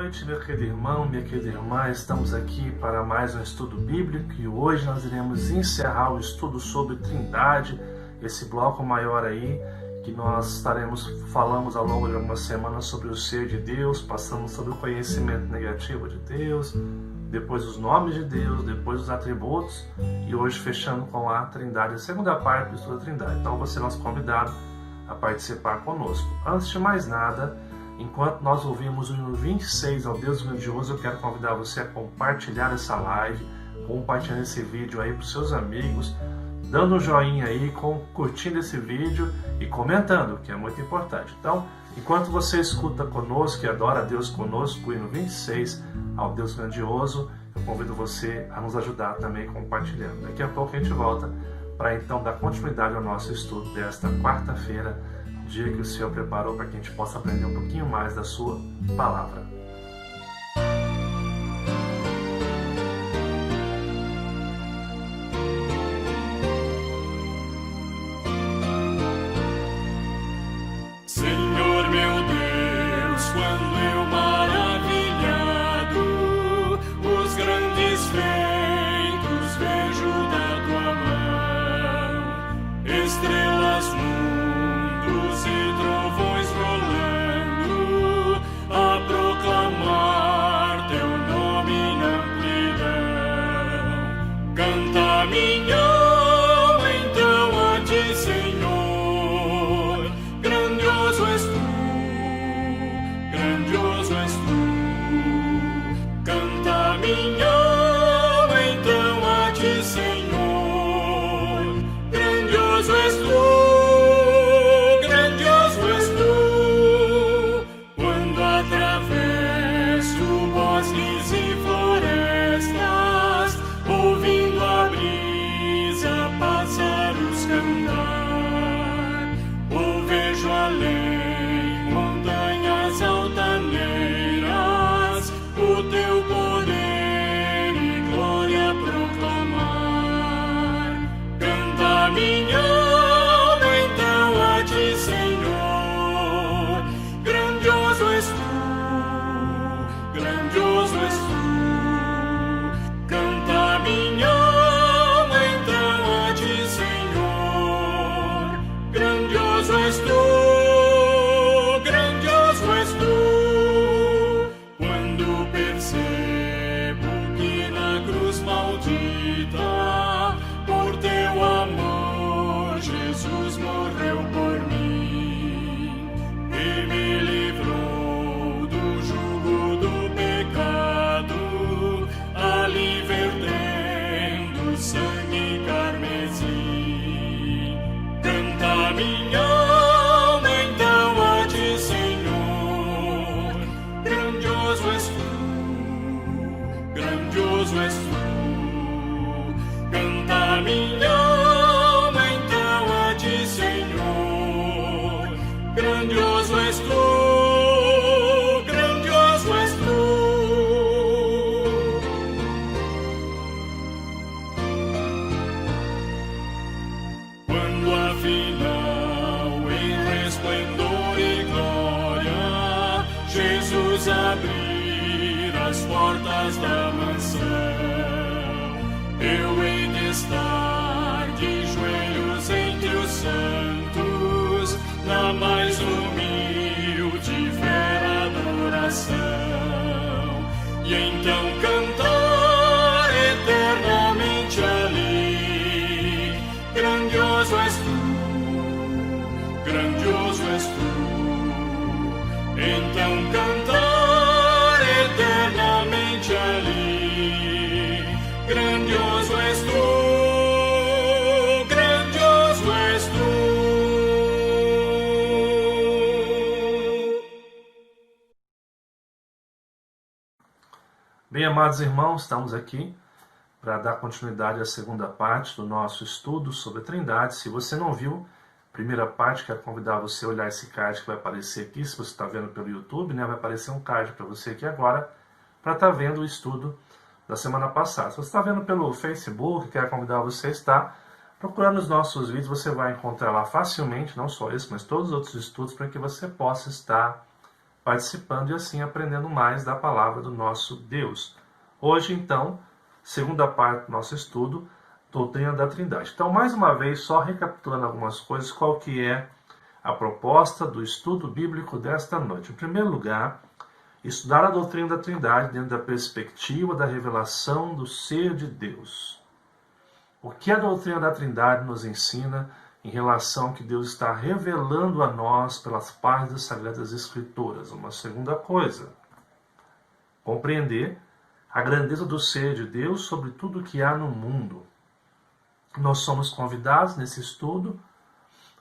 noite, meu querido irmão, minha querida irmã. Estamos aqui para mais um estudo bíblico e hoje nós iremos encerrar o estudo sobre Trindade, esse bloco maior aí, que nós falamos ao longo de algumas semanas sobre o ser de Deus, passamos sobre o conhecimento negativo de Deus, depois os nomes de Deus, depois os atributos e hoje fechando com a Trindade, a segunda parte do estudo da Trindade. Então você é nosso convidado a participar conosco. Antes de mais nada, enquanto nós ouvimos o hino 26 ao Deus Grandioso, eu quero convidar você a compartilhar essa live, compartilhando esse vídeo aí para os seus amigos, dando um joinha aí, curtindo esse vídeo e comentando, que é muito importante. Então, enquanto você escuta conosco e adora a Deus conosco, o hino 26 ao Deus Grandioso, eu convido você a nos ajudar também compartilhando. Daqui a pouco a gente volta para então dar continuidade ao nosso estudo desta quarta-feira, dia que o Senhor preparou para que a gente possa aprender um pouquinho mais da sua palavra. Senhor meu Deus, quando eu maravilhado os grandes feitos vejo da tua mão, estrelas, mundos e trovões rolando, a proclamar teu nome na amplidão. Canta minha alma então a ti, Senhor, grandioso és tu. Canta minha alma então a ti, Senhor, grandioso és tu. Abrir as portas da mansão, eu hei de estar de joelhos entre os santos, na mais humilde fé adoração, e então cantar eternamente ali, grandioso és tu, grandioso és tu. Então cantar eternamente ali, grandioso és tu, grandioso és tu. Bem, amados irmãos, estamos aqui para dar continuidade à segunda parte do nosso estudo sobre a Trindade. Se você não viu primeira parte, quero convidar você a olhar esse card que vai aparecer aqui, se você está vendo pelo YouTube, né? Vai aparecer um card para você aqui agora, para estar vendo o estudo da semana passada. Se você está vendo pelo Facebook, quero convidar você a estar procurando os nossos vídeos, você vai encontrar lá facilmente, não só esse, mas todos os outros estudos, para que você possa estar participando e assim aprendendo mais da palavra do nosso Deus. Hoje, então, segunda parte do nosso estudo, doutrina da Trindade. Então, mais uma vez, só recapitulando algumas coisas, qual que é a proposta do estudo bíblico desta noite. Em primeiro lugar, estudar a doutrina da Trindade dentro da perspectiva da revelação do ser de Deus. O que a doutrina da Trindade nos ensina em relação ao que Deus está revelando a nós pelas páginas das Sagradas Escrituras? Uma segunda coisa, compreender a grandeza do ser de Deus sobre tudo o que há no mundo. Nós somos convidados nesse estudo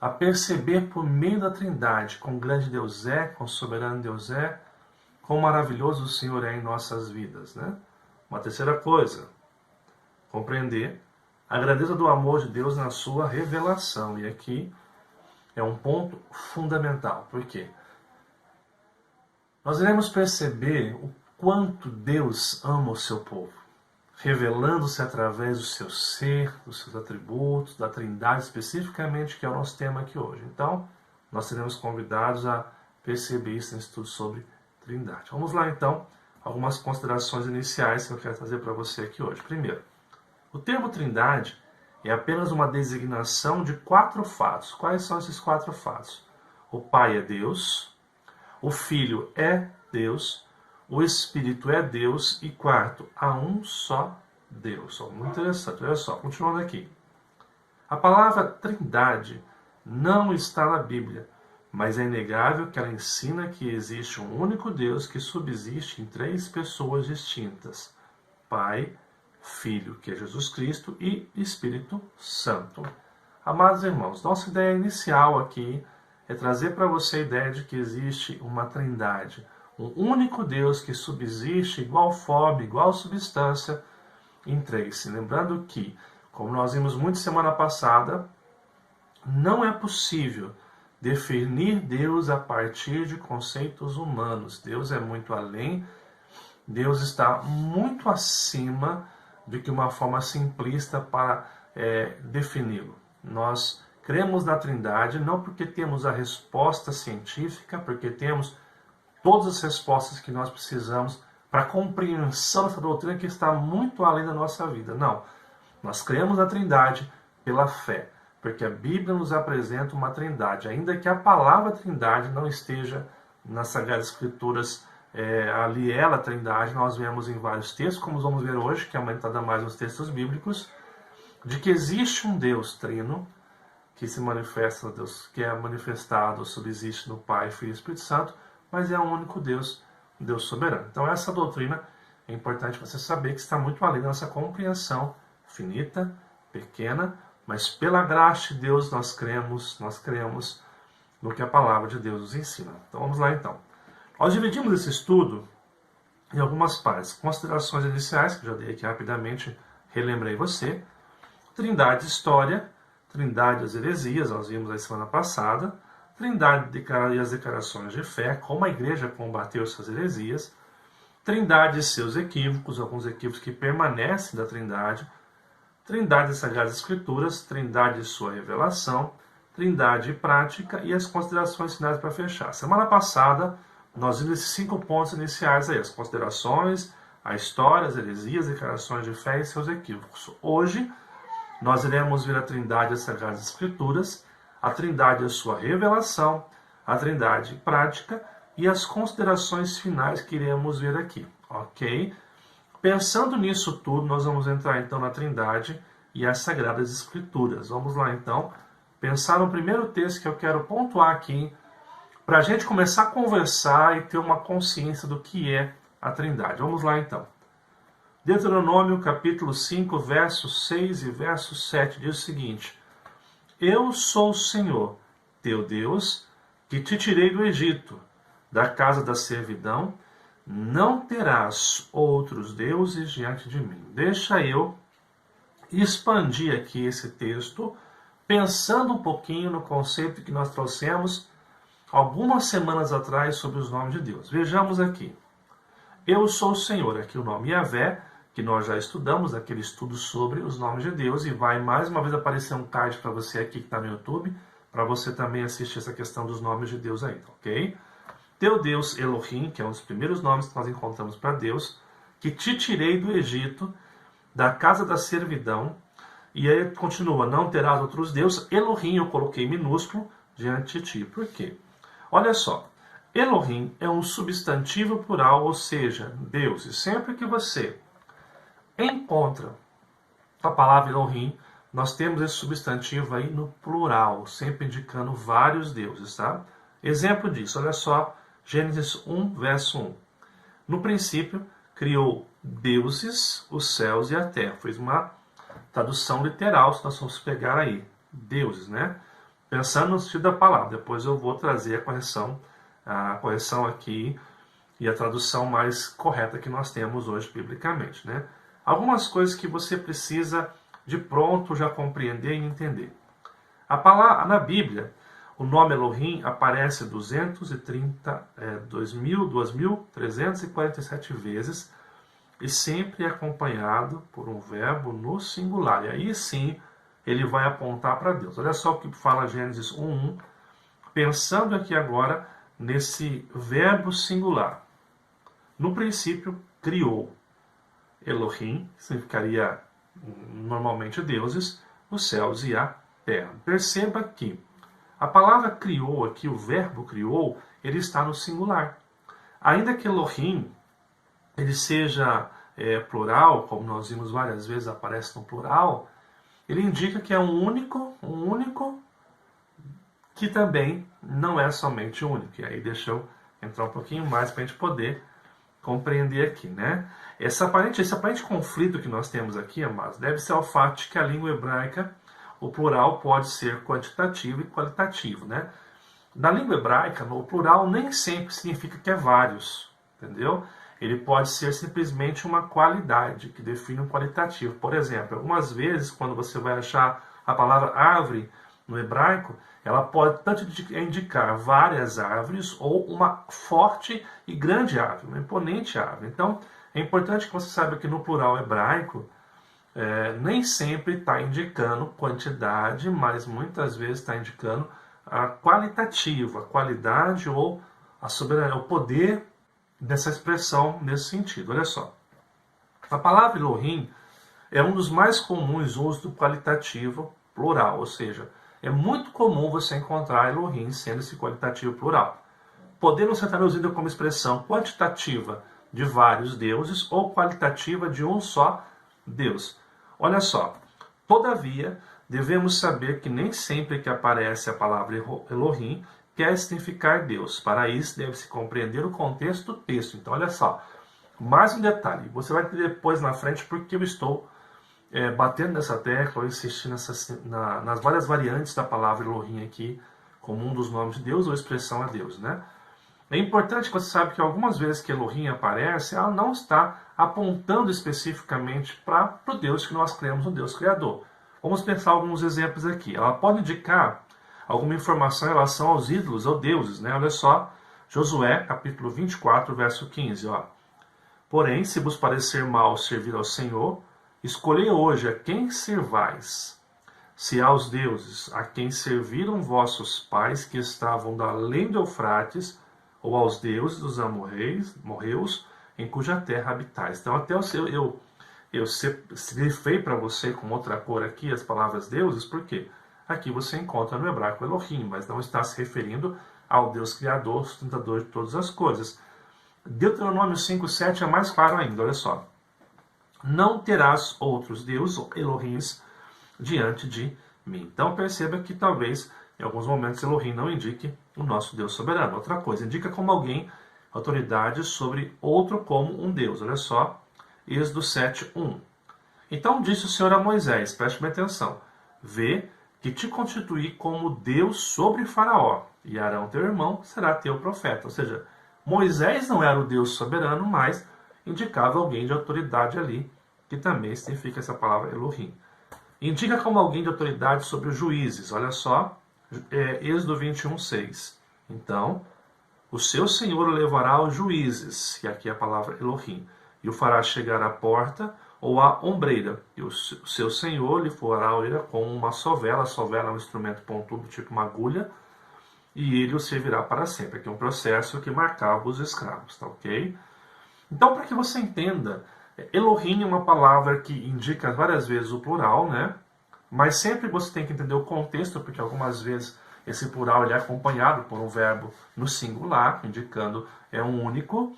a perceber por meio da Trindade quão grande Deus é, quão soberano Deus é, quão maravilhoso o Senhor é em nossas vidas, né? Uma terceira coisa, compreender a grandeza do amor de Deus na sua revelação. E aqui é um ponto fundamental. Por quê? Nós iremos perceber o quanto Deus ama o seu povo, revelando-se através do seu ser, dos seus atributos, da Trindade especificamente, que é o nosso tema aqui hoje. Então, nós seremos convidados a perceber isso no estudo sobre Trindade. Vamos lá, então, algumas considerações iniciais que eu quero trazer para você aqui hoje. Primeiro, o termo Trindade é apenas uma designação de 4 fatos. Quais são esses 4 fatos? O Pai é Deus, o Filho é Deus, o Espírito é Deus e quarto, há um só Deus. Muito interessante, olha só, continuando aqui. A palavra Trindade não está na Bíblia, mas é inegável que ela ensina que existe um único Deus que subsiste em 3 pessoas distintas: Pai, Filho, que é Jesus Cristo, e Espírito Santo. Amados irmãos, nossa ideia inicial aqui é trazer para você a ideia de que existe uma Trindade, um único Deus que subsiste igual forma, igual substância em 3. Lembrando que, como nós vimos muito semana passada, não é possível definir Deus a partir de conceitos humanos. Deus é muito além, Deus está muito acima do que uma forma simplista para defini-lo. Nós cremos na Trindade não porque temos a resposta científica, porque temos todas as respostas que nós precisamos para a compreensão dessa doutrina que está muito além da nossa vida. Não. Nós cremos na Trindade pela fé, porque a Bíblia nos apresenta uma Trindade, ainda que a palavra Trindade não esteja nas Sagradas Escrituras ali ela, a Trindade, nós vemos em vários textos, como vamos ver hoje, que é aumentada mais nos textos bíblicos, de que existe um Deus trino, que se manifesta, Deus, que é manifestado, subsiste no Pai, Filho e Espírito Santo, mas é um único Deus, Deus soberano. Então essa doutrina é importante você saber que está muito além da nossa compreensão finita, pequena, mas pela graça de Deus nós cremos no que a palavra de Deus nos ensina. Então vamos lá então. Nós dividimos esse estudo em algumas partes. Considerações iniciais, que eu já dei aqui rapidamente, relembrei você. Trindade História, Trindade as heresias, nós vimos aí semana passada. Trindade e as declarações de fé, como a igreja combateu essas heresias. Trindade e seus equívocos, alguns equívocos que permanecem da Trindade. Trindade das Sagradas Escrituras, Trindade e sua revelação. Trindade e prática e as considerações finais para fechar. Semana passada, nós vimos esses 5 pontos iniciais aí, as considerações, a história, as heresias, declarações de fé e seus equívocos. Hoje, nós iremos ver a Trindade das Sagradas Escrituras, a Trindade e a sua revelação, a Trindade prática e as considerações finais que iremos ver aqui, ok? Pensando nisso tudo, nós vamos entrar então na Trindade e as Sagradas Escrituras. Vamos lá então, pensar no primeiro texto que eu quero pontuar aqui, para a gente começar a conversar e ter uma consciência do que é a Trindade. Vamos lá então. Deuteronômio capítulo 5, versos 6 e verso 7 diz o seguinte: Eu sou o Senhor, teu Deus, que te tirei do Egito, da casa da servidão, não terás outros deuses diante de mim. Deixa eu expandir aqui esse texto, pensando um pouquinho no conceito que nós trouxemos algumas semanas atrás sobre os nomes de Deus. Vejamos aqui. Eu sou o Senhor, aqui o nome Yahvé, que nós já estudamos, aquele estudo sobre os nomes de Deus, e vai mais uma vez aparecer um card para você aqui que está no YouTube, para você também assistir essa questão dos nomes de Deus aí, ok? teu Deus Elohim, que é um dos primeiros nomes que nós encontramos para Deus, que te tirei do Egito, da casa da servidão. E aí continua, não terás outros deuses. Elohim eu coloquei minúsculo diante de ti. Por quê? Olha só, Elohim é um substantivo plural, ou seja, Deus. E sempre que você encontra a palavra Elohim, nós temos esse substantivo aí no plural, sempre indicando vários deuses, tá? Exemplo disso, olha só, Gênesis 1, verso 1. No princípio, criou deuses, os céus e a terra. Foi uma tradução literal, se nós vamos pegar aí, deuses, né? Pensando no sentido da palavra. Depois eu vou trazer a correção aqui e a tradução mais correta que nós temos hoje biblicamente, né? Algumas coisas que você precisa de pronto já compreender e entender. Na Bíblia, o nome Elohim aparece 2.347 vezes e sempre é acompanhado por um verbo no singular. E aí sim, ele vai apontar para Deus. Olha só o que fala Gênesis 1:1, pensando aqui agora nesse verbo singular. No princípio, criou. Elohim, que significaria normalmente deuses, os céus e a terra. Perceba que a palavra criou aqui, o verbo criou, ele está no singular. Ainda que Elohim ele seja plural, como nós vimos várias vezes, aparece no plural, ele indica que é um único que também não é somente único. E aí deixa eu entrar um pouquinho mais para a gente poder compreender aqui, né? Esse aparente conflito que nós temos aqui, amados, deve ser ao fato de que a língua hebraica, o plural pode ser quantitativo e qualitativo, né? Na língua hebraica, o plural nem sempre significa que é vários, entendeu? Ele pode ser simplesmente uma qualidade que define um qualitativo. Por exemplo, algumas vezes, quando você vai achar a palavra árvore no hebraico, ela pode tanto indicar várias árvores ou uma forte e grande árvore, uma imponente árvore. Então, é importante que você saiba que no plural hebraico, nem sempre está indicando quantidade, mas muitas vezes está indicando a qualitativo, a qualidade ou a soberania, o poder dessa expressão nesse sentido. Olha só, a palavra Elohim é um dos mais comuns usos do qualitativo plural, ou seja, é muito comum você encontrar Elohim sendo esse qualitativo plural, podendo ser traduzido como expressão quantitativa de vários deuses ou qualitativa de um só Deus. Olha só, todavia, devemos saber que nem sempre que aparece a palavra Elohim quer significar Deus. Para isso, deve-se compreender o contexto do texto. Então, olha só, mais um detalhe. Você vai entender depois na frente porque eu estou batendo nessa tecla ou insistindo nas várias variantes da palavra Elohim aqui, como um dos nomes de Deus ou expressão a Deus, né? É importante que você saiba que algumas vezes que Elohim aparece, ela não está apontando especificamente para o Deus que nós cremos, o Deus Criador. Vamos pensar alguns exemplos aqui. Ela pode indicar alguma informação em relação aos ídolos ou deuses, né? Olha só, Josué, capítulo 24, verso 15. Ó. Porém, se vos parecer mal servir ao Senhor, escolhei hoje a quem servais. Se aos deuses a quem serviram vossos pais que estavam da além do Eufrates, ou aos deuses dos amorreus, em cuja terra habitais. Então, até eu grifei para você com outra cor aqui as palavras deuses, porque aqui você encontra no hebraico Elohim, mas não está se referindo ao Deus Criador, sustentador de todas as coisas. Deuteronômio 5,7 é mais claro ainda, olha só. Não terás outros deuses, ou Elohims, diante de mim. Então perceba que talvez, em alguns momentos, Elohim não indique o nosso Deus soberano. Outra coisa, indica como alguém, autoridade sobre outro como um Deus. Olha só, Êxodo 7:1. Então disse o Senhor a Moisés, preste bem atenção, vê que te constituí como Deus sobre Faraó, e Arão teu irmão será teu profeta. Ou seja, Moisés não era o Deus soberano, mas indicava alguém de autoridade ali, que também significa essa palavra Elohim. Indica como alguém de autoridade sobre os juízes. Olha só, Êxodo 21:6. Então, o seu Senhor o levará aos juízes, que aqui é a palavra Elohim, e o fará chegar à porta ou à ombreira, e o seu Senhor lhe fará ouvir com uma sovela. A sovela é um instrumento pontudo, tipo uma agulha, e ele os servirá para sempre. Aqui é um processo que marcava os escravos, tá ok? Então, para que você entenda, Elohim é uma palavra que indica várias vezes o plural, né? Mas sempre você tem que entender o contexto, porque algumas vezes esse plural ele é acompanhado por um verbo no singular, indicando um único,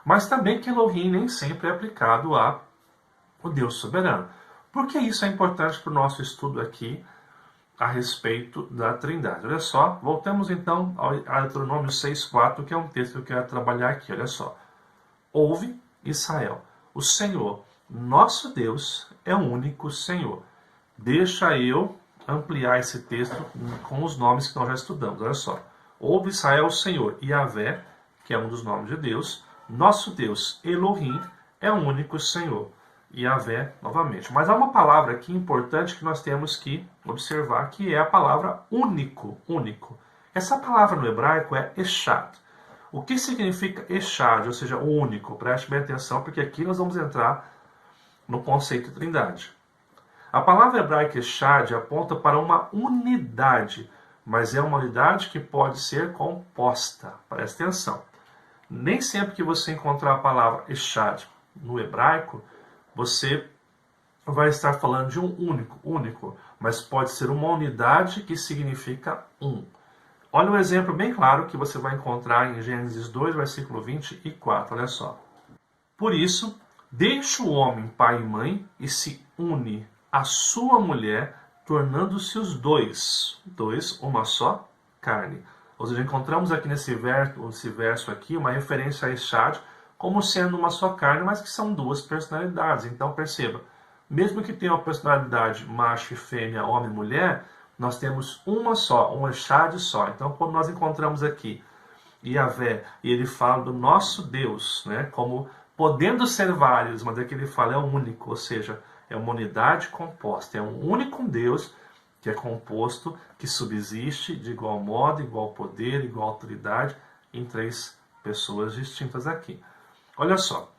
mas também que Elohim nem sempre é aplicado a o Deus soberano. Por que isso é importante para o nosso estudo aqui a respeito da Trindade? Olha só, voltamos então ao Deuteronômio 6,4, que é um texto que eu quero trabalhar aqui. Olha só. Ouve, Israel, o Senhor, nosso Deus, é o único Senhor. Deixa eu ampliar esse texto com os nomes que nós já estudamos. Olha só. Ouve, Israel, o Senhor, Yahvé, que é um dos nomes de Deus. Nosso Deus, Elohim, é o único Senhor. Yahvé, novamente. Mas há uma palavra aqui importante que nós temos que observar, que é a palavra único, único. Essa palavra no hebraico é Echad. O que significa Echad, ou seja, o único? Preste bem atenção, porque aqui nós vamos entrar no conceito de trindade. A palavra hebraica Echad aponta para uma unidade, mas é uma unidade que pode ser composta. Preste atenção. Nem sempre que você encontrar a palavra Echad no hebraico, você vai estar falando de um único, mas pode ser uma unidade que significa um. Olha um exemplo bem claro que você vai encontrar em Gênesis 2, versículo 24, olha só. Por isso, deixa o homem pai e mãe e se une à sua mulher, tornando-se os dois, uma só carne. Ou seja, encontramos aqui nesse verso aqui uma referência a Echad como sendo uma só carne, mas que são duas personalidades. Então perceba, mesmo que tenha uma personalidade macho e fêmea, homem e mulher, nós temos uma só, um Echad só. Então quando nós encontramos aqui Yahvé, e ele fala do nosso Deus, né, como podendo ser vários, mas aqui ele fala é um único, ou seja, é uma unidade composta, é um único Deus que é composto, que subsiste de igual modo, igual poder, igual autoridade, em três pessoas distintas aqui. Olha só,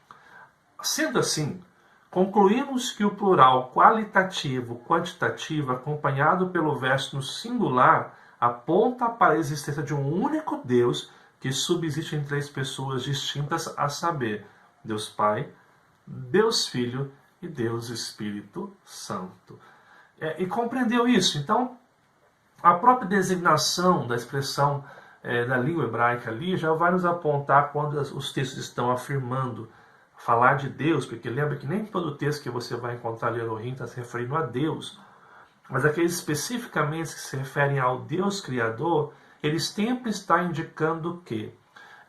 sendo assim, concluímos que o plural qualitativo, quantitativo, acompanhado pelo verso no singular, aponta para a existência de um único Deus que subsiste em três pessoas distintas, a saber, Deus Pai, Deus Filho e Deus Espírito Santo. E compreendeu isso? Então, a própria designação da expressão da língua hebraica ali já vai nos apontar quando os textos estão afirmando falar de Deus, porque lembra que nem todo texto que você vai encontrar ali Elohim está se referindo a Deus, mas aqueles especificamente que se referem ao Deus Criador, eles sempre estão indicando que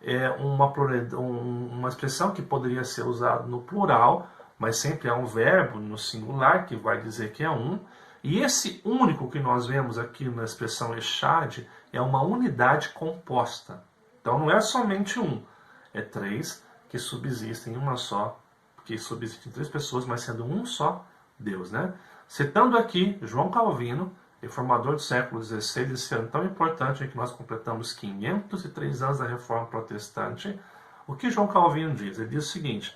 é uma expressão que poderia ser usada no plural, mas sempre há um verbo no singular que vai dizer que é um. E esse único que nós vemos aqui na expressão Echad é uma unidade composta. Então não é somente um, é três que subsistem em uma só, que subsistem em três pessoas, mas sendo um só Deus, né? Citando aqui João Calvino, reformador do século XVI, esse ano tão importante em que nós completamos 503 anos da Reforma Protestante, o que João Calvino diz? Ele diz o seguinte: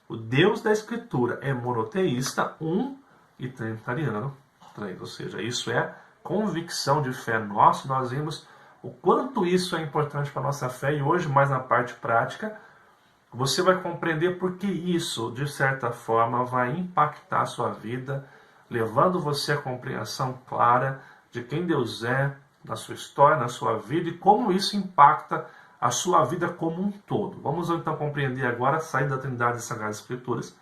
o Deus da Escritura é monoteísta, um, e trinitariano, três. Ou seja, isso é convicção de fé nossa. Nós vimos o quanto isso é importante para a nossa fé, e hoje, mais na parte prática, você vai compreender por que isso, de certa forma, vai impactar a sua vida, levando você à compreensão clara de quem Deus é, na sua história, na sua vida, e como isso impacta a sua vida como um todo. Vamos então compreender agora, sair da Trindade das Sagradas Escrituras.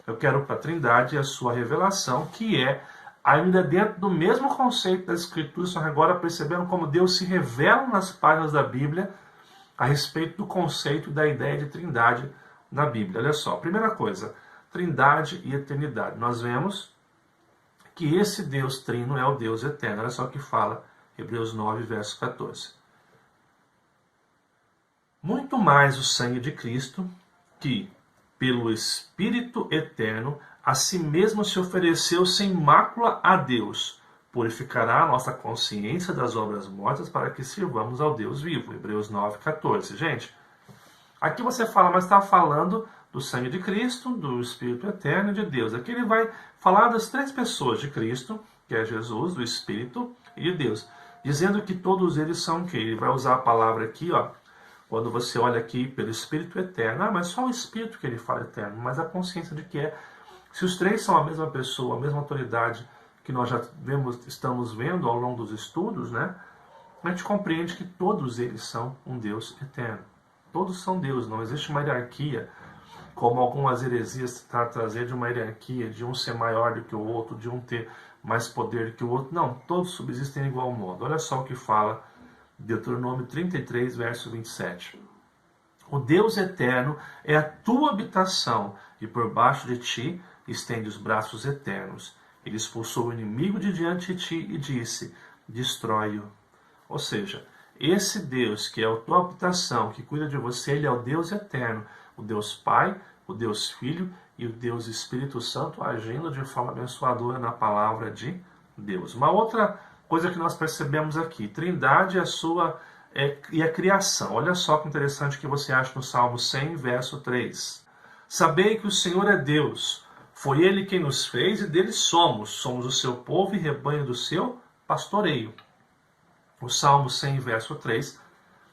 Eu quero para a Trindade a sua revelação, que é ainda dentro do mesmo conceito das Escrituras, só agora percebendo como Deus se revela nas páginas da Bíblia a respeito do conceito da ideia de Trindade na Bíblia. Olha só, primeira coisa, Trindade e eternidade. Nós vemos que esse Deus trino é o Deus eterno. Olha só o que fala Hebreus 9, verso 14. Muito mais o sangue de Cristo, que, pelo Espírito eterno, a si mesmo se ofereceu sem mácula a Deus, purificará a nossa consciência das obras mortas para que sirvamos ao Deus vivo. Hebreus 9, 14. Gente, aqui você fala, mas está falando do sangue de Cristo, do Espírito eterno e de Deus. Aqui ele vai falar das três pessoas de Cristo, que é Jesus, do Espírito e de Deus. dizendo que todos eles são o quê? Ele vai usar a palavra aqui, ó, quando você olha aqui pelo Espírito Eterno. Mas só o Espírito que ele fala eterno, mas a consciência de que se os três são a mesma pessoa, a mesma autoridade que nós já estamos vendo ao longo dos estudos, né? A gente compreende que todos eles são um Deus eterno. Todos são Deus, não existe uma hierarquia, como algumas heresias tentam trazer, de uma hierarquia, de um ser maior do que o outro, de um ter mais poder do que o outro. Não, todos subsistem de igual modo. Olha só o que fala Deuteronômio 33, verso 27. O Deus eterno é a tua habitação, e por baixo de ti estende os braços eternos. Ele expulsou o inimigo de diante de ti e disse: destrói-o. Ou seja, esse Deus que é a tua habitação, que cuida de você, ele é o Deus eterno, o Deus Pai, o Deus Filho e o Deus Espírito Santo agindo de forma abençoadora na palavra de Deus. Uma outra coisa que nós percebemos aqui, Trindade e a criação. Olha só que interessante que você acha no Salmo 100, verso 3. Sabei que o Senhor é Deus, foi Ele quem nos fez e dele somos o seu povo e rebanho do seu pastoreio. O Salmo 100, verso 3,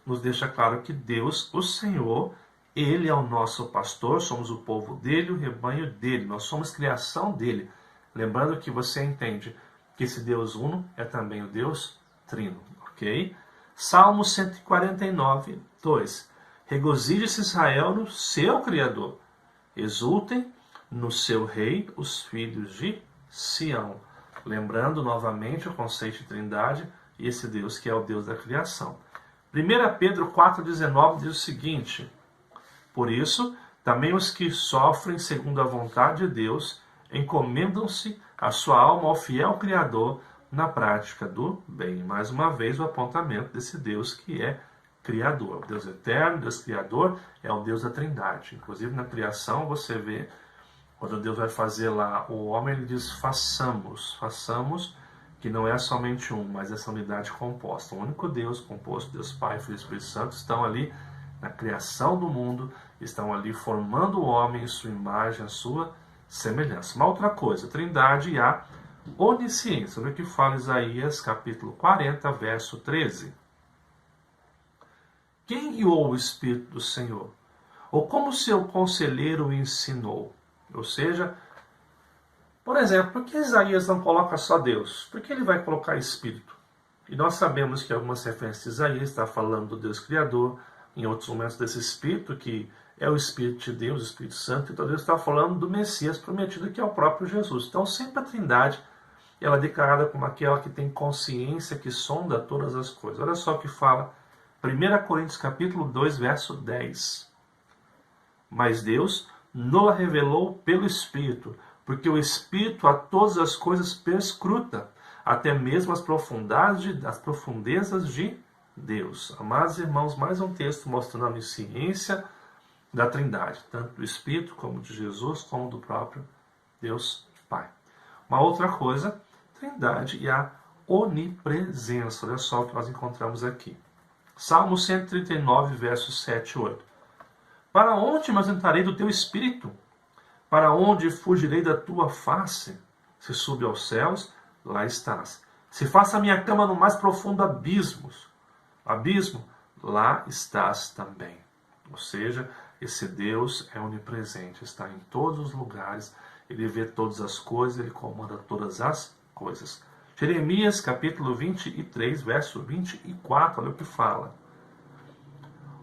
nos deixa claro que Deus, o Senhor, Ele é o nosso pastor, somos o povo dele, o rebanho dele, nós somos criação dele. Lembrando que você entende que esse Deus uno é também o Deus trino, ok? Salmo 149, 2. Regozije-se Israel no seu Criador, exultem no seu Rei os filhos de Sião. Lembrando novamente o conceito de Trindade, e esse Deus que é o Deus da criação. 1 Pedro 4,19 diz o seguinte: por isso, também os que sofrem segundo a vontade de Deus, encomendam-se a sua alma ao fiel Criador na prática do bem. Mais uma vez o apontamento desse Deus que é Criador. O Deus eterno, Deus Criador, é o Deus da Trindade. Inclusive na criação você vê, quando Deus vai fazer lá o homem, ele diz façamos, que não é somente um, mas essa unidade composta. O único Deus composto, Deus Pai, Filho e Espírito Santo, estão ali na criação do mundo, estão ali formando o homem em sua imagem, a sua semelhança. Uma outra coisa, Trindade e a onisciência. Olha o que fala Isaías, capítulo 40, verso 13. Quem guiou o Espírito do Senhor? Ou como seu conselheiro o ensinou? Ou seja, por exemplo, por que Isaías não coloca só Deus? Por que ele vai colocar Espírito? E nós sabemos que algumas referências de Isaías está falando do Deus Criador, em outros momentos desse Espírito, que é o Espírito de Deus, o Espírito Santo, então Deus está falando do Messias prometido, que é o próprio Jesus. Então sempre a Trindade, ela é declarada como aquela que tem consciência, que sonda todas as coisas. Olha só o que fala 1 Coríntios capítulo 2, verso 10. Mas Deus nos revelou pelo Espírito, porque o Espírito a todas as coisas perscruta, até mesmo as profundezas de Deus. Amados irmãos, mais um texto mostrando a onisciência da Trindade, tanto do Espírito, como de Jesus, como do próprio Deus Pai. Uma outra coisa, Trindade e a onipresença. Olha só o que nós encontramos aqui. Salmo 139, versos 7 e 8. Para onde me ausentarei do teu Espírito? Para onde fugirei da tua face? Se subo aos céus, lá estás. Se faço a minha cama no mais profundo abismo, lá estás também. Ou seja, esse Deus é onipresente, está em todos os lugares, ele vê todas as coisas, ele comanda todas as coisas. Jeremias capítulo 23, verso 24, olha o que fala.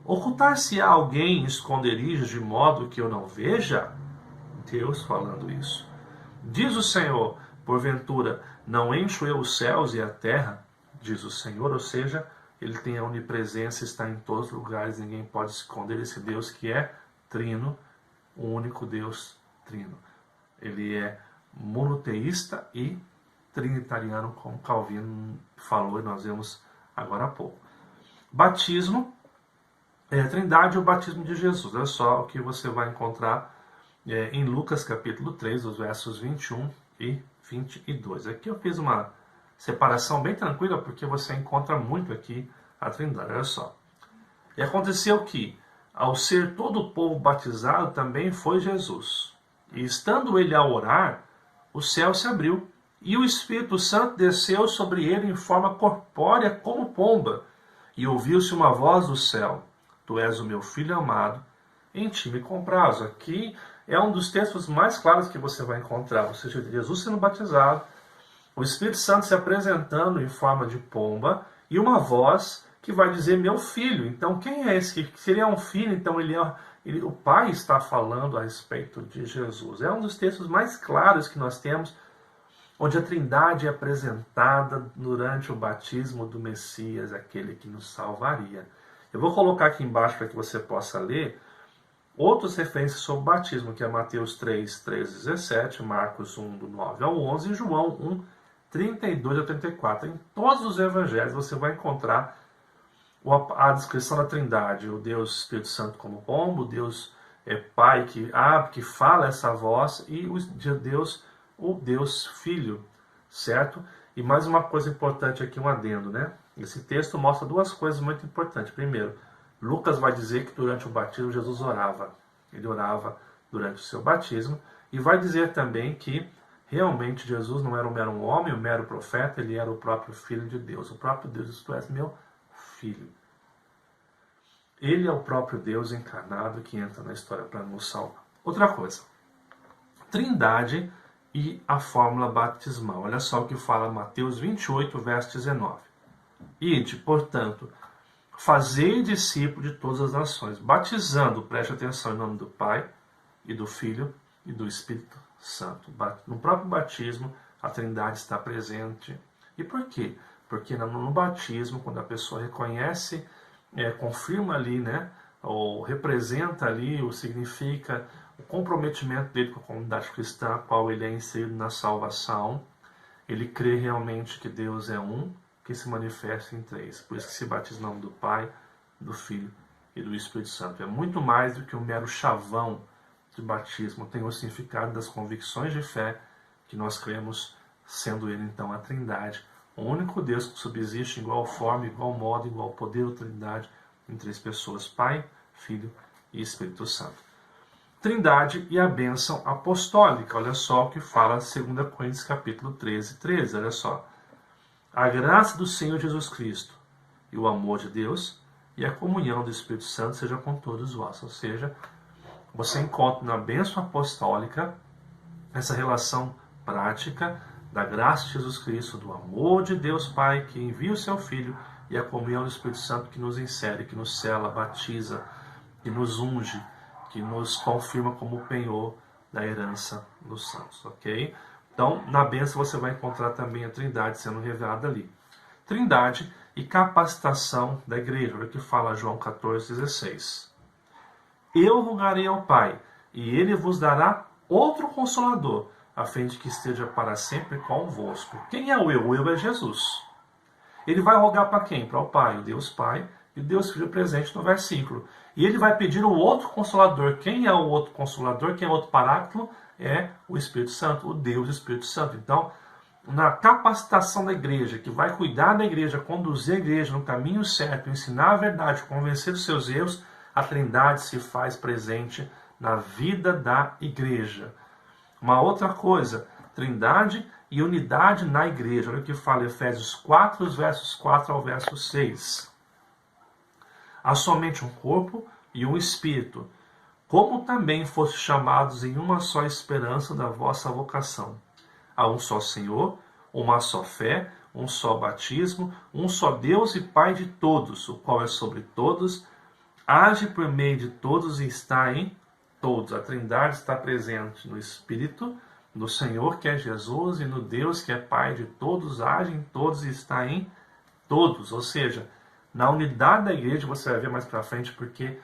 Ocultar-se-á alguém em esconderijos de modo que eu não veja? Deus falando isso. Diz o Senhor, porventura, não encho eu os céus e a terra? Diz o Senhor, ou seja, ele tem a onipresença, está em todos os lugares, ninguém pode esconder esse Deus que é trino, o único Deus trino. Ele é monoteísta e trinitariano, como Calvino falou e nós vemos agora há pouco. Batismo, Trindade e o batismo de Jesus. Olha só o que você vai encontrar em Lucas capítulo 3, os versos 21 e 22. Aqui eu fiz uma separação bem tranquila, porque você encontra muito aqui a Trindade. Olha só. E aconteceu que, ao ser todo o povo batizado, também foi Jesus. E estando ele a orar, o céu se abriu, E o Espírito Santo desceu sobre ele em forma corpórea como pomba. E ouviu-se uma voz do céu: Tu és o meu filho amado, em ti me comprazo. Aqui é um dos textos mais claros que você vai encontrar. Ou seja, Jesus sendo batizado, o Espírito Santo se apresentando em forma de pomba e uma voz que vai dizer meu filho. Então quem é esse? Se ele é um filho, então o Pai está falando a respeito de Jesus. É um dos textos mais claros que nós temos, onde a Trindade é apresentada durante o batismo do Messias, aquele que nos salvaria. Eu vou colocar aqui embaixo para que você possa ler outras referências sobre o batismo, que é Mateus 3, 13, 17, Marcos 1, do 9 ao 11 e João 1, 32 a 34. Em todos os evangelhos você vai encontrar a descrição da Trindade, o Deus Espírito Santo como pombo, o Deus Pai que fala essa voz, e o Deus Filho, certo? E mais uma coisa importante aqui, um adendo, né? Esse texto mostra duas coisas muito importantes. Primeiro, Lucas vai dizer que durante o batismo Jesus orava. Ele orava durante o seu batismo, e vai dizer também que realmente Jesus não era um mero homem, um mero profeta, ele era o próprio Filho de Deus. O próprio Deus disse: Tu és meu filho. Ele é o próprio Deus encarnado que entra na história para nos salvar. Outra coisa, Trindade e a fórmula batismal. Olha só o que fala Mateus 28, verso 19. Ide, portanto, fazei discípulo de todas as nações, batizando, preste atenção, em nome do Pai, e do Filho, e do Espírito Santo. No próprio batismo, a Trindade está presente. E por quê? Porque no batismo, quando a pessoa reconhece, confirma ali, né, ou representa ali, ou significa o comprometimento dele com a comunidade cristã, a qual ele é inserido na salvação, ele crê realmente que Deus é um, que se manifesta em três. Por isso que se batiza em nome do Pai, do Filho e do Espírito Santo. É muito mais do que um mero chavão de batismo. Tem o significado das convicções de fé que nós cremos, sendo ele então a Trindade, o único Deus que subsiste em igual forma, igual modo, igual poder ou Trindade em três pessoas: Pai, Filho e Espírito Santo. Trindade e a bênção apostólica. Olha só o que fala 2 Coríntios capítulo 13, 13. Olha só. A graça do Senhor Jesus Cristo e o amor de Deus e a comunhão do Espírito Santo seja com todos vós. Ou seja, você encontra na bênção apostólica essa relação prática da graça de Jesus Cristo, do amor de Deus Pai que envia o seu Filho, e a comunhão do Espírito Santo que nos insere, que nos sela, batiza, que nos unge, que nos confirma como penhor da herança dos santos, ok? Então, na bênção você vai encontrar também a Trindade sendo revelada ali. Trindade e capacitação da igreja. Olha o que fala João 14,16. Eu rogarei ao Pai, e Ele vos dará outro Consolador, a fim de que esteja para sempre convosco. Quem é o eu? O eu é Jesus. Ele vai rogar para quem? Para o Pai, o Deus Pai, e o Deus Filho presente no versículo. E ele vai pedir o outro Consolador. Quem é o outro Consolador? Quem é o outro Paráclito? É o Espírito Santo, o Deus Espírito Santo. Então, na capacitação da igreja, que vai cuidar da igreja, conduzir a igreja no caminho certo, ensinar a verdade, convencer dos seus erros, a Trindade se faz presente na vida da igreja. Uma outra coisa, Trindade e unidade na igreja. Olha o que fala Efésios 4, os versos 4 ao verso 6. Há somente um corpo e um espírito, como também foste chamados em uma só esperança da vossa vocação. Há um só Senhor, uma só fé, um só batismo, um só Deus e Pai de todos, o qual é sobre todos, age por meio de todos e está em todos. A Trindade está presente no Espírito, no Senhor, que é Jesus, e no Deus, que é Pai de todos, age em todos e está em todos. Ou seja, na unidade da igreja, você vai ver mais para frente, porque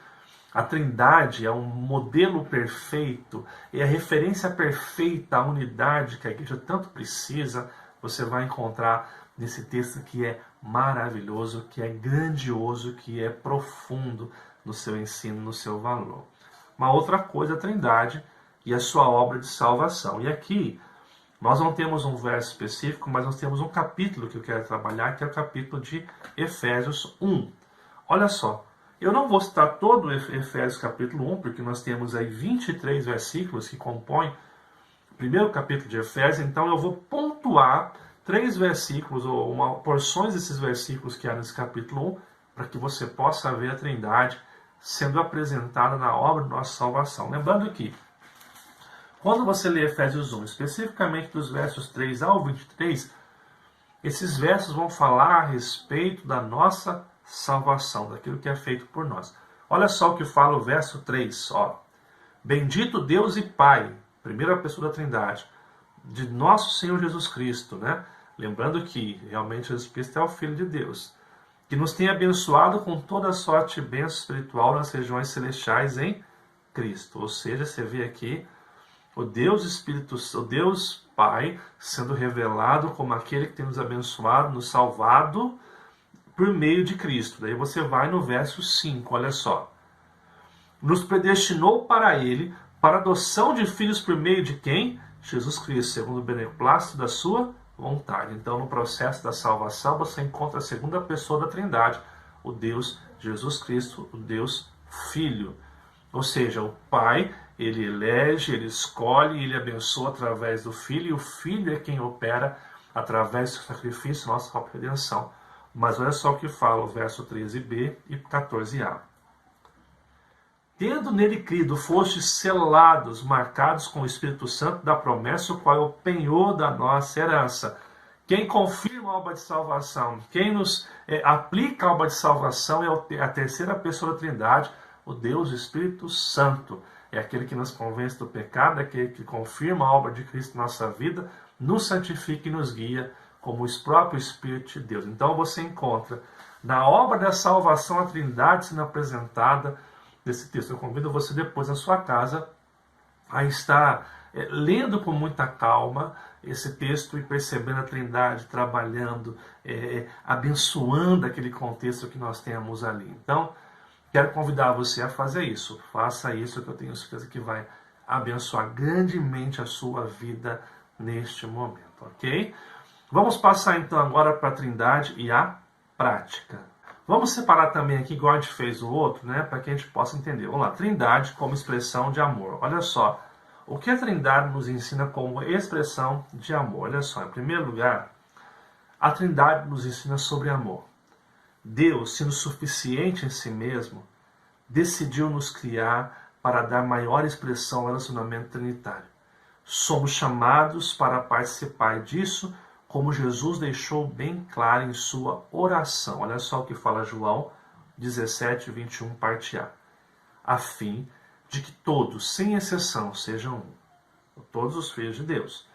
a Trindade é um modelo perfeito, é a referência perfeita à unidade que a igreja tanto precisa. Você vai encontrar nesse texto que é maravilhoso, que é grandioso, que é profundo no seu ensino, no seu valor. Uma outra coisa, a Trindade e a sua obra de salvação. E aqui, nós não temos um verso específico, mas nós temos um capítulo que eu quero trabalhar, que é o capítulo de Efésios 1. Olha só. Eu não vou citar todo Efésios capítulo 1, porque nós temos aí 23 versículos que compõem 1 primeiro capítulo de Efésios, então eu vou pontuar 3 versículos, ou porções desses versículos que há nesse capítulo 1, para que você possa ver a Trindade sendo apresentada na obra de nossa salvação. Lembrando que, quando você lê Efésios 1, especificamente dos versos 3 ao 23, esses versos vão falar a respeito da nossa salvação, daquilo que é feito por nós. Olha só o que fala o verso 3, ó. Bendito Deus e Pai, primeira pessoa da Trindade, de nosso Senhor Jesus Cristo, né? Lembrando que realmente Jesus Cristo é o Filho de Deus, que nos tem abençoado com toda sorte de bênção espiritual nas regiões celestiais em Cristo. Ou seja, você vê aqui o Deus Espírito, o Deus Pai sendo revelado como aquele que tem nos abençoado, nos salvado por meio de Cristo. Daí você vai no verso 5, olha só. Nos predestinou para Ele, para a adoção de filhos por meio de quem? Jesus Cristo, segundo o beneplácito da sua vontade. Então, no processo da salvação, você encontra a segunda pessoa da Trindade, o Deus Jesus Cristo, o Deus Filho. Ou seja, o Pai, ele elege, ele escolhe, ele abençoa através do Filho, e o Filho é quem opera através do sacrifício, nossa própria redenção. Mas olha só o que fala o verso 13b e 14a. Tendo nele crido, fostes selados, marcados com o Espírito Santo da promessa, o qual é o penhor da nossa herança. Quem confirma a obra de salvação, quem nos aplica a obra de salvação é a terceira pessoa da Trindade, o Deus Espírito Santo. É aquele que nos convence do pecado, é aquele que confirma a obra de Cristo na nossa vida, nos santifica e nos guia como o próprio Espírito de Deus. Então você encontra na obra da salvação a Trindade sendo apresentada nesse texto. Eu convido você depois na sua casa a estar lendo com muita calma esse texto e percebendo a Trindade trabalhando, abençoando aquele contexto que nós temos ali. Então, quero convidar você a fazer isso. Faça isso, que eu tenho certeza que vai abençoar grandemente a sua vida neste momento, ok? Vamos passar então agora para a Trindade e a prática. Vamos separar também aqui, igual a gente fez o outro, né, para que a gente possa entender. Vamos lá, Trindade como expressão de amor. Olha só, o que a Trindade nos ensina como expressão de amor? Olha só, em primeiro lugar, a Trindade nos ensina sobre amor. Deus, sendo suficiente em si mesmo, decidiu nos criar para dar maior expressão ao relacionamento trinitário. Somos chamados para participar disso, como Jesus deixou bem claro em sua oração. Olha só o que fala João 17, 21, parte A. A fim de que todos, sem exceção, sejam um. Todos os filhos de Deus.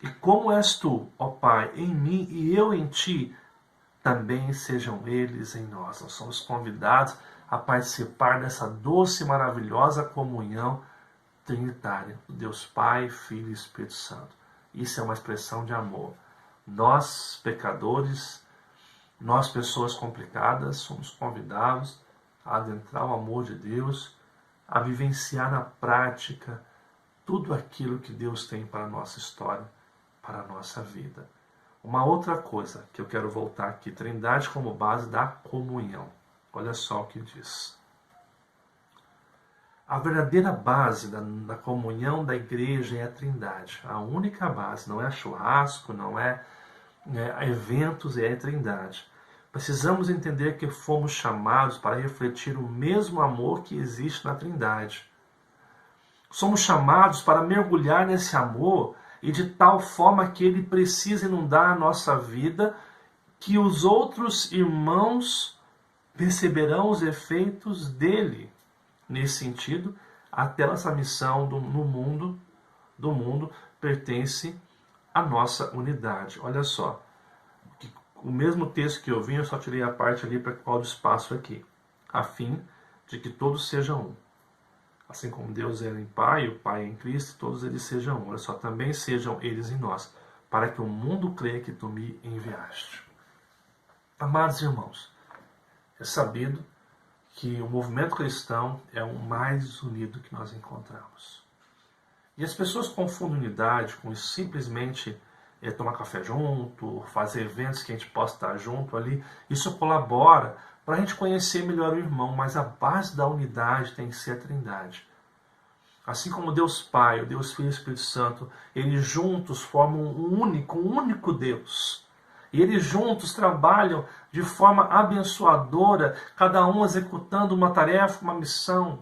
E como és tu, ó Pai, em mim e eu em ti, também sejam eles em nós. Nós somos convidados a participar dessa doce e maravilhosa comunhão trinitária. Deus Pai, Filho e Espírito Santo. Isso é uma expressão de amor. Nós, pecadores, nós, pessoas complicadas, somos convidados a adentrar o amor de Deus, a vivenciar na prática tudo aquilo que Deus tem para a nossa história, para a nossa vida. Uma outra coisa que eu quero voltar aqui, Trindade como base da comunhão. Olha só o que diz. A verdadeira base da comunhão da igreja é a Trindade. A única base, não é churrasco, não é eventos, é a Trindade. Precisamos entender que fomos chamados para refletir o mesmo amor que existe na Trindade. Somos chamados para mergulhar nesse amor e de tal forma que ele precisa inundar a nossa vida, que os outros irmãos perceberão os efeitos dele. Nesse sentido, até nossa missão do mundo pertence à nossa unidade. Olha só, o mesmo texto que eu vi, eu só tirei a parte ali para qual o espaço aqui. A fim de que todos sejam um. Assim como Deus é em Pai, o Pai é em Cristo, todos eles sejam um. Olha só, também sejam eles em nós, para que o mundo creia que tu me enviaste. Amados irmãos, é sabido que o movimento cristão é o mais unido que nós encontramos. E as pessoas confundem unidade com simplesmente tomar café junto, fazer eventos que a gente possa estar junto ali. Isso colabora para a gente conhecer melhor o irmão, mas a base da unidade tem que ser a Trindade. Assim como Deus Pai, o Deus Filho e o Espírito Santo, eles juntos formam um único Deus. E eles juntos trabalham de forma abençoadora, cada um executando uma tarefa, uma missão.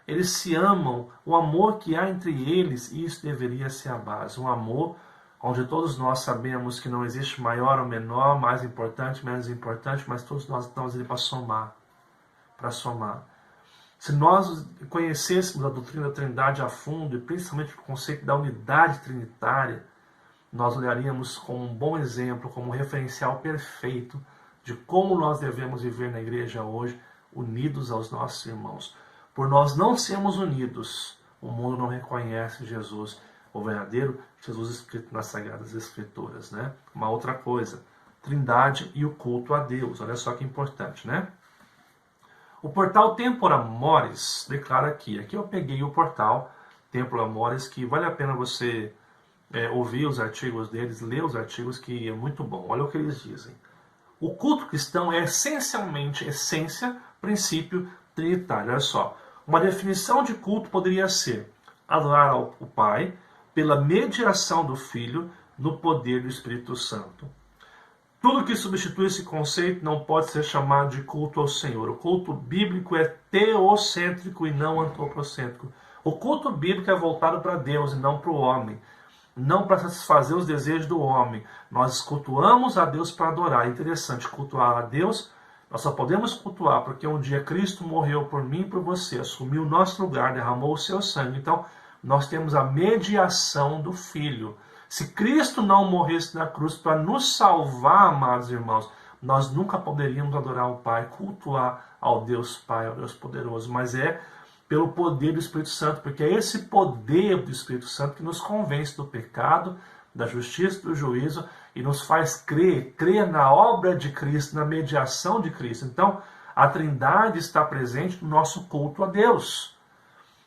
Eles se amam, o amor que há entre eles, isso deveria ser a base. Um amor onde todos nós sabemos que não existe maior ou menor, mais importante, menos importante, mas todos nós estamos ali para somar. Se nós conhecêssemos a doutrina da Trindade a fundo, e principalmente o conceito da unidade trinitária, nós olharíamos como um bom exemplo, como um referencial perfeito de como nós devemos viver na igreja hoje, unidos aos nossos irmãos. Por nós não sermos unidos, o mundo não reconhece Jesus, o verdadeiro Jesus escrito nas Sagradas Escrituras, né? Uma outra coisa, Trindade e o culto a Deus. Olha só que importante, né? O portal Tempora Mores declara aqui eu peguei o portal Tempora Mores, que vale a pena você ouvir os artigos deles, ler os artigos, que é muito bom. Olha o que eles dizem. O culto cristão é essencialmente, princípio trinitário. Olha só, uma definição de culto poderia ser adorar o Pai pela mediação do Filho no poder do Espírito Santo. Tudo que substitui esse conceito não pode ser chamado de culto ao Senhor. O culto bíblico é teocêntrico e não antropocêntrico. O culto bíblico é voltado para Deus e não para o homem. Não para satisfazer os desejos do homem. Nós cultuamos a Deus para adorar. É interessante, cultuar a Deus, nós só podemos cultuar porque um dia Cristo morreu por mim e por você, assumiu o nosso lugar, derramou o seu sangue. Então, nós temos a mediação do Filho. Se Cristo não morresse na cruz para nos salvar, amados irmãos, nós nunca poderíamos adorar o Pai, cultuar ao Deus Pai, ao Deus poderoso, mas é pelo poder do Espírito Santo, porque é esse poder do Espírito Santo que nos convence do pecado, da justiça e do juízo e nos faz crer na obra de Cristo, na mediação de Cristo. Então, a Trindade está presente no nosso culto a Deus.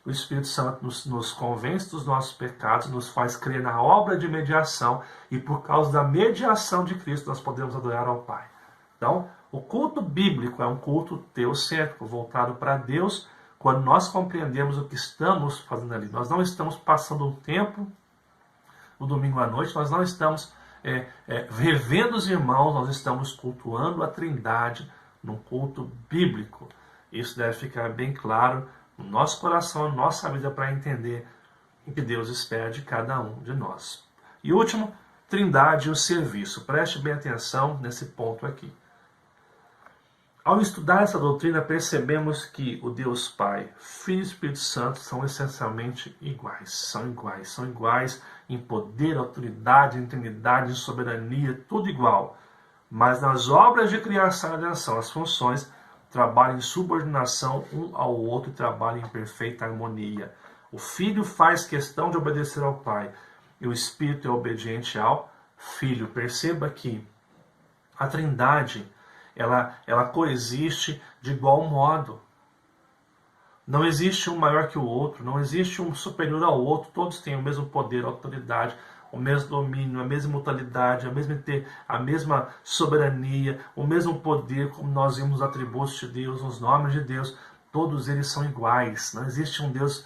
O Espírito Santo nos convence dos nossos pecados, nos faz crer na obra de mediação e por causa da mediação de Cristo nós podemos adorar ao Pai. Então, o culto bíblico é um culto teocêntrico, voltado para Deus, quando nós compreendemos o que estamos fazendo ali. Nós não estamos passando um tempo no domingo à noite, nós não estamos revendo os irmãos, nós estamos cultuando a Trindade num culto bíblico. Isso deve ficar bem claro no nosso coração, na nossa vida, para entender o que Deus espera de cada um de nós. E último, Trindade e o serviço. Preste bem atenção nesse ponto aqui. Ao estudar essa doutrina, percebemos que o Deus Pai, Filho e Espírito Santo são essencialmente iguais. São iguais em poder, autoridade, em trindade, em soberania, tudo igual. Mas nas obras de criação e redenção, as funções trabalham em subordinação um ao outro e trabalham em perfeita harmonia. O Filho faz questão de obedecer ao Pai e o Espírito é obediente ao Filho. Perceba que a Trindade ela coexiste de igual modo. Não existe um maior que o outro, não existe um superior ao outro, todos têm o mesmo poder, autoridade, o mesmo domínio, a mesma mutualidade, a mesma soberania, o mesmo poder, como nós vimos os atributos de Deus, os nomes de Deus, todos eles são iguais. Não existe um Deus,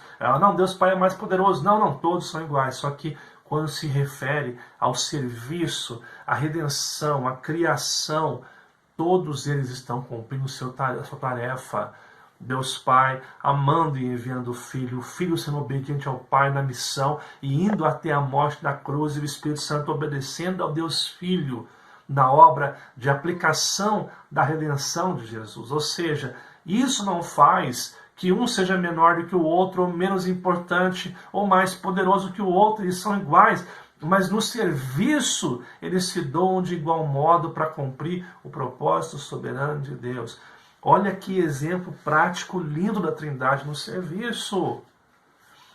Deus Pai é mais poderoso. Não, todos são iguais, só que quando se refere ao serviço, à redenção, à criação, todos eles estão cumprindo a sua tarefa. Deus Pai amando e enviando o Filho sendo obediente ao Pai na missão e indo até a morte da cruz, e o Espírito Santo obedecendo ao Deus Filho na obra de aplicação da redenção de Jesus. Ou seja, isso não faz que um seja menor do que o outro, ou menos importante, ou mais poderoso que o outro. Eles são iguais, mas no serviço eles se doam de igual modo para cumprir o propósito soberano de Deus. Olha que exemplo prático lindo da Trindade no serviço.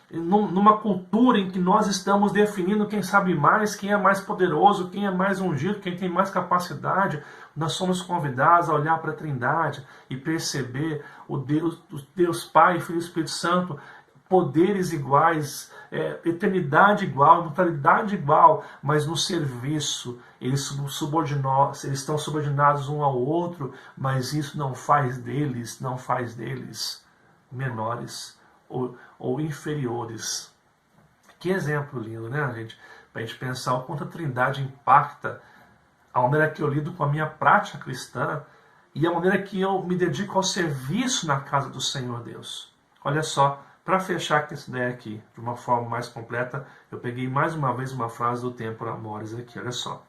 Numa cultura em que nós estamos definindo quem sabe mais, quem é mais poderoso, quem é mais ungido, quem tem mais capacidade, nós somos convidados a olhar para a Trindade e perceber o Deus Pai, Filho e Espírito Santo, poderes iguais, eternidade igual, imortalidade igual, mas no serviço eles estão subordinados um ao outro, mas isso não faz deles menores ou inferiores. Que exemplo lindo, né, gente? Para a gente pensar o quanto a Trindade impacta a maneira que eu lido com a minha prática cristã e a maneira que eu me dedico ao serviço na casa do Senhor Deus. Olha só, para fechar com essa ideia aqui, de uma forma mais completa, eu peguei mais uma vez uma frase do Tempor Amoris aqui, olha só.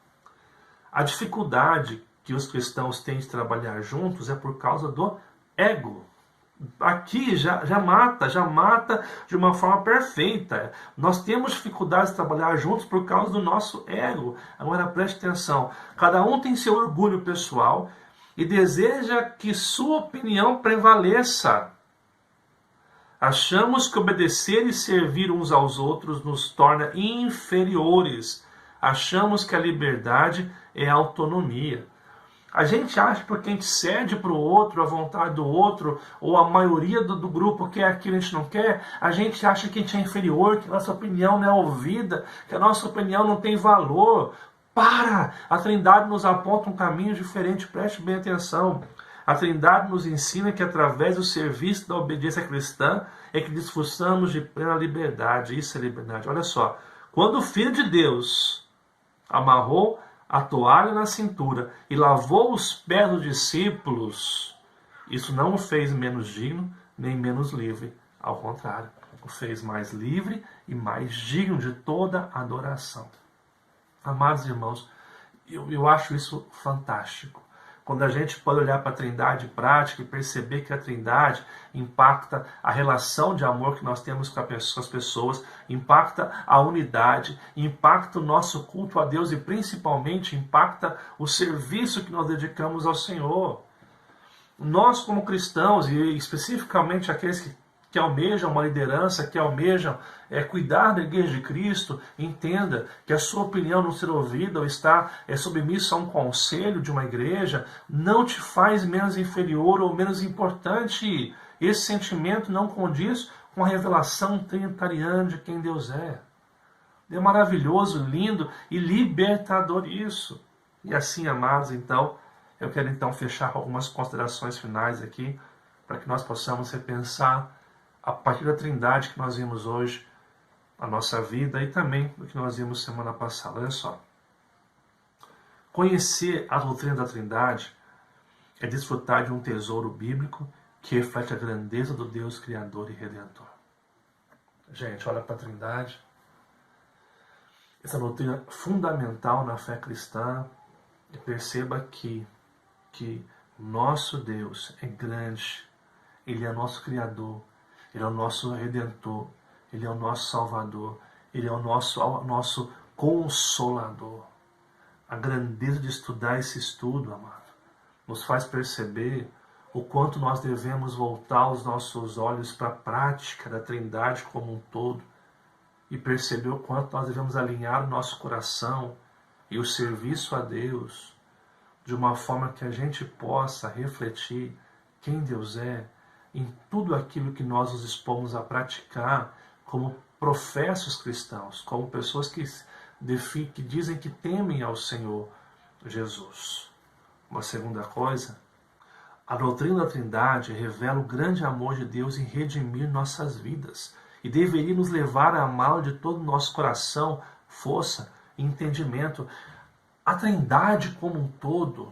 A dificuldade que os cristãos têm de trabalhar juntos é por causa do ego. Aqui já mata de uma forma perfeita. Nós temos dificuldade de trabalhar juntos por causa do nosso ego. Agora preste atenção, cada um tem seu orgulho pessoal e deseja que sua opinião prevaleça. Achamos que obedecer e servir uns aos outros nos torna inferiores. Achamos que a liberdade é a autonomia. A gente acha que porque a gente cede para o outro, a vontade do outro, ou a maioria do grupo quer aquilo que a gente não quer, a gente acha que a gente é inferior, que a nossa opinião não é ouvida, que a nossa opinião não tem valor. Para! A Trindade nos aponta um caminho diferente, preste bem atenção. A Trindade nos ensina que através do serviço da obediência cristã é que desfrutamos de plena liberdade. Isso é liberdade. Olha só, quando o Filho de Deus amarrou a toalha na cintura e lavou os pés dos discípulos, isso não o fez menos digno nem menos livre. Ao contrário, o fez mais livre e mais digno de toda adoração. Amados irmãos, eu acho isso fantástico. Quando a gente pode olhar para a Trindade prática e perceber que a Trindade impacta a relação de amor que nós temos com as pessoas, impacta a unidade, impacta o nosso culto a Deus e principalmente impacta o serviço que nós dedicamos ao Senhor. Nós como cristãos, e especificamente aqueles que almejam uma liderança, que almejam cuidar da Igreja de Cristo, entenda que a sua opinião não ser ouvida ou estar submisso a um conselho de uma igreja não te faz menos inferior ou menos importante. Esse sentimento não condiz com a revelação trinitariana de quem Deus é. É maravilhoso, lindo e libertador isso. E assim, amados, então, eu quero então fechar com algumas considerações finais aqui, para que nós possamos repensar a partir da Trindade que nós vimos hoje, a nossa vida e também do que nós vimos semana passada. Olha só. Conhecer a doutrina da Trindade é desfrutar de um tesouro bíblico que reflete a grandeza do Deus Criador e Redentor. Gente, olha para a Trindade. Essa doutrina fundamental na fé cristã. E perceba que nosso Deus é grande. Ele é nosso Criador. Ele é o nosso Redentor, Ele é o nosso Salvador, Ele é o nosso Consolador. A grandeza de estudar esse estudo, amado, nos faz perceber o quanto nós devemos voltar os nossos olhos para a prática da Trindade como um todo e perceber o quanto nós devemos alinhar o nosso coração e o serviço a Deus de uma forma que a gente possa refletir quem Deus é, em tudo aquilo que nós nos expomos a praticar como professos cristãos, como pessoas que dizem que temem ao Senhor Jesus. Uma segunda coisa, a doutrina da Trindade revela o grande amor de Deus em redimir nossas vidas e deveria nos levar a amá-lo de todo o nosso coração, força e entendimento. A Trindade como um todo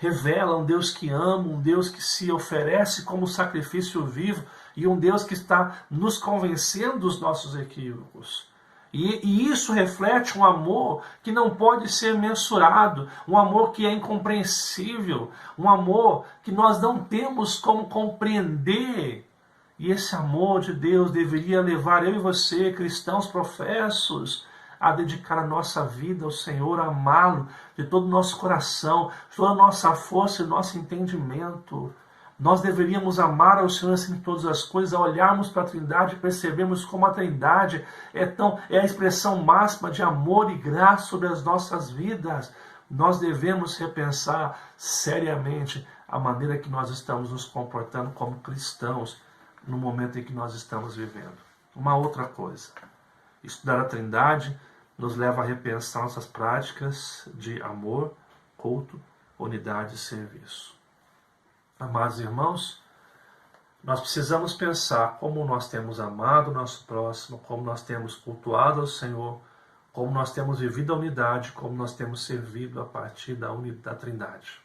revela um Deus que ama, um Deus que se oferece como sacrifício vivo e um Deus que está nos convencendo dos nossos equívocos. E isso reflete um amor que não pode ser mensurado, um amor que é incompreensível, um amor que nós não temos como compreender. E esse amor de Deus deveria levar eu e você, cristãos professos, a dedicar a nossa vida ao Senhor, a amá-lo de todo o nosso coração, de toda a nossa força e nosso entendimento. Nós deveríamos amar ao Senhor acima de todas as coisas, ao olharmos para a Trindade e percebermos como a Trindade é a expressão máxima de amor e graça sobre as nossas vidas. Nós devemos repensar seriamente a maneira que nós estamos nos comportando como cristãos no momento em que nós estamos vivendo. Uma outra coisa, estudar a Trindade nos leva a repensar nossas práticas de amor, culto, unidade e serviço. Amados irmãos, Nós precisamos pensar como nós temos amado o nosso próximo, como nós temos cultuado ao Senhor, como nós temos vivido a unidade, como nós temos servido a partir da Trindade.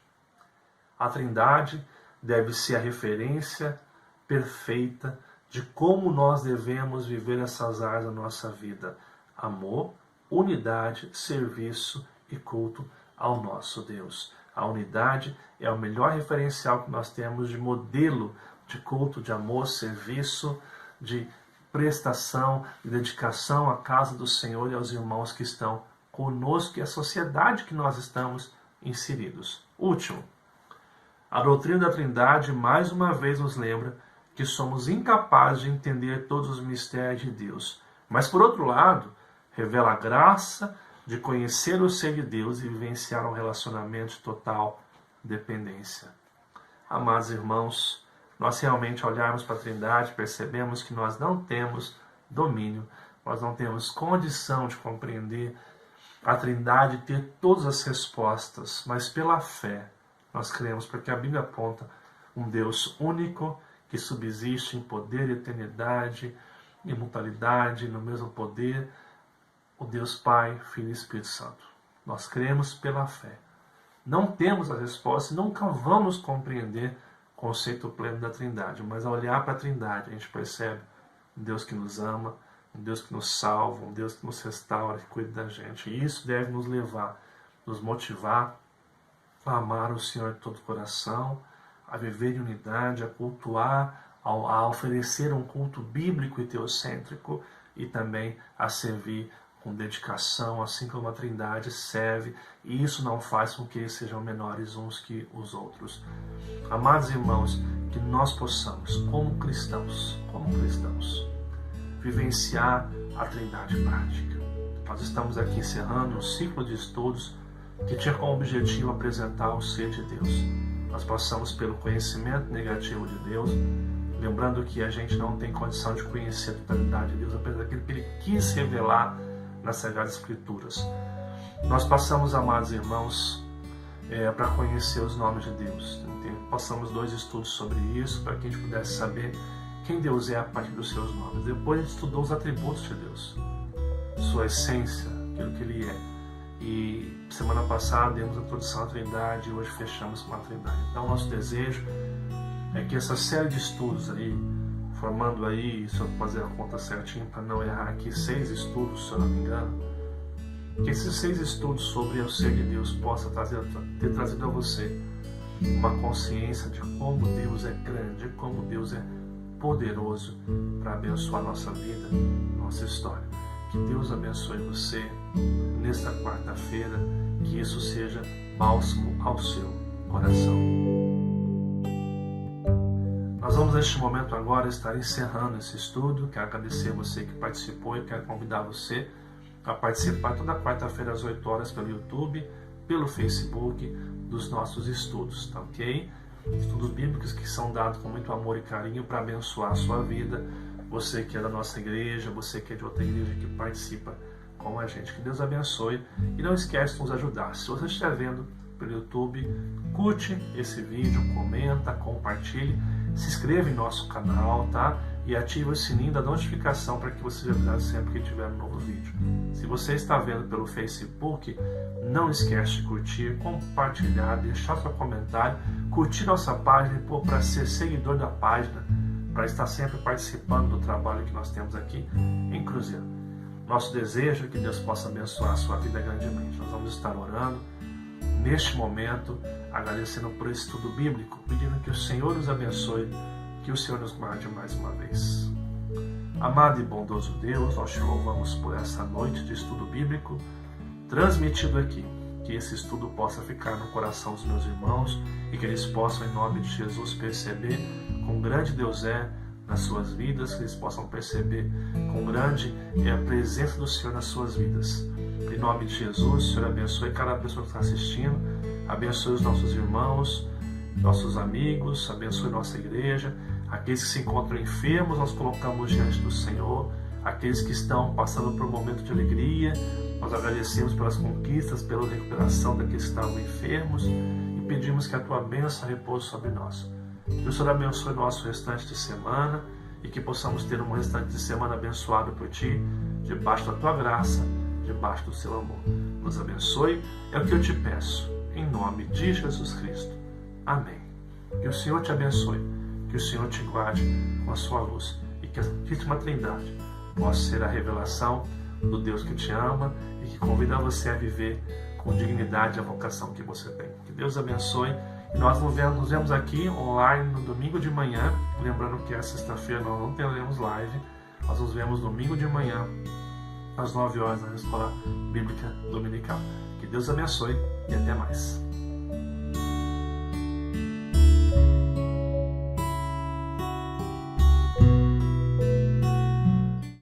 A Trindade deve ser a referência perfeita de como nós devemos viver essas áreas da nossa vida. Amor, unidade, serviço e culto ao nosso Deus. A unidade é o melhor referencial que nós temos de modelo de culto, de amor, serviço, de prestação e dedicação à casa do Senhor e aos irmãos que estão conosco e à sociedade que nós estamos inseridos. Último, a doutrina da Trindade mais uma vez nos lembra que somos incapazes de entender todos os mistérios de Deus. Mas, por outro lado, revela a graça de conhecer o ser de Deus e vivenciar um relacionamento de total dependência. Amados irmãos, nós realmente olharmos para a Trindade, percebemos que nós não temos domínio, nós não temos condição de compreender a Trindade e ter todas as respostas, mas pela fé nós cremos, porque a Bíblia aponta um Deus único que subsiste em poder, eternidade, imutabilidade, no mesmo poder, o Deus Pai, Filho e Espírito Santo. Nós cremos pela fé. Não temos a resposta e nunca vamos compreender o conceito pleno da Trindade, mas ao olhar para a Trindade a gente percebe um Deus que nos ama, um Deus que nos salva, um Deus que nos restaura, que cuida da gente. E isso deve nos levar, nos motivar a amar o Senhor de todo o coração, a viver em unidade, a cultuar, a oferecer um culto bíblico e teocêntrico e também a servir com dedicação, assim como a Trindade serve, e isso não faz com que eles sejam menores uns que os outros. Amados irmãos, que nós possamos, como cristãos, vivenciar a Trindade prática. Nós estamos aqui encerrando um ciclo de estudos que tinha como objetivo apresentar o ser de Deus. Nós passamos pelo conhecimento negativo de Deus, lembrando que a gente não tem condição de conhecer a totalidade de Deus, apesar daquilo que Ele quis revelar nas Sagradas Escrituras. Nós passamos, amados irmãos, para conhecer os nomes de Deus. Passamos 2 estudos sobre isso, para que a gente pudesse saber quem Deus é a partir dos seus nomes. Depois a gente estudou os atributos de Deus, sua essência, aquilo que Ele é. E semana passada demos a introdução à Trindade e hoje fechamos com a Trindade. Então nosso desejo é que essa série de estudos aí, formando aí, se eu fazer a conta certinho para não errar aqui, 6 estudos, se eu não me engano, que esses 6 estudos sobre o ser de Deus possa ter trazido a você uma consciência de como Deus é grande, como Deus é poderoso para abençoar a nossa vida, nossa história. Que Deus abençoe você nesta quarta-feira, que isso seja bálsamo ao seu coração. Nós vamos neste momento agora estar encerrando esse estudo. Quero agradecer a você que participou e quero convidar você a participar toda quarta-feira às 8 horas pelo YouTube, pelo Facebook dos nossos estudos, tá ok? Estudos bíblicos que são dados com muito amor e carinho para abençoar a sua vida. Você que é da nossa igreja, você que é de outra igreja que participa com a gente. Que Deus abençoe. E não esquece de nos ajudar. Se você estiver vendo pelo YouTube, curte esse vídeo, comenta, compartilhe, se inscreva em nosso canal, tá? E ative o sininho da notificação para que você seja avisado sempre que tiver um novo vídeo. Se você está vendo pelo Facebook, não esquece de curtir, compartilhar, deixar seu comentário, curtir nossa página e para ser seguidor da página, para estar sempre participando do trabalho que nós temos aqui em Cruzeiro. Nosso desejo é que Deus possa abençoar a sua vida grandemente. Nós vamos estar orando neste momento, agradecendo por esse estudo bíblico, pedindo que o Senhor nos abençoe, que o Senhor nos guarde mais uma vez. Amado e bondoso Deus, nós te louvamos por essa noite de estudo bíblico transmitido aqui. Que esse estudo possa ficar no coração dos meus irmãos e que eles possam, em nome de Jesus, perceber quão grande Deus é nas suas vidas, que eles possam perceber quão grande é a presença do Senhor nas suas vidas. Em nome de Jesus, Senhor, abençoe cada pessoa que está assistindo, abençoe os nossos irmãos, nossos amigos, abençoe nossa igreja, aqueles que se encontram enfermos, nós colocamos diante do Senhor, aqueles que estão passando por um momento de alegria, nós agradecemos pelas conquistas, pela recuperação daqueles que estavam enfermos e pedimos que a Tua bênção repouse sobre nós. Que o Senhor abençoe nosso restante de semana e que possamos ter um restante de semana abençoado por Ti, debaixo da Tua graça, debaixo do Seu amor. Nos abençoe, é o que eu te peço, em nome de Jesus Cristo. Amém. Que o Senhor te abençoe, que o Senhor te guarde com a sua luz e que a Santíssima Trindade possa ser a revelação do Deus que te ama e que convida você a viver com dignidade a vocação que você tem. Que Deus abençoe. E nós nos vemos aqui online no domingo de manhã. Lembrando que a sexta-feira nós não teremos live. Nós nos vemos domingo de manhã, às 9 horas, na Escola Bíblica Dominical. Que Deus abençoe e até mais.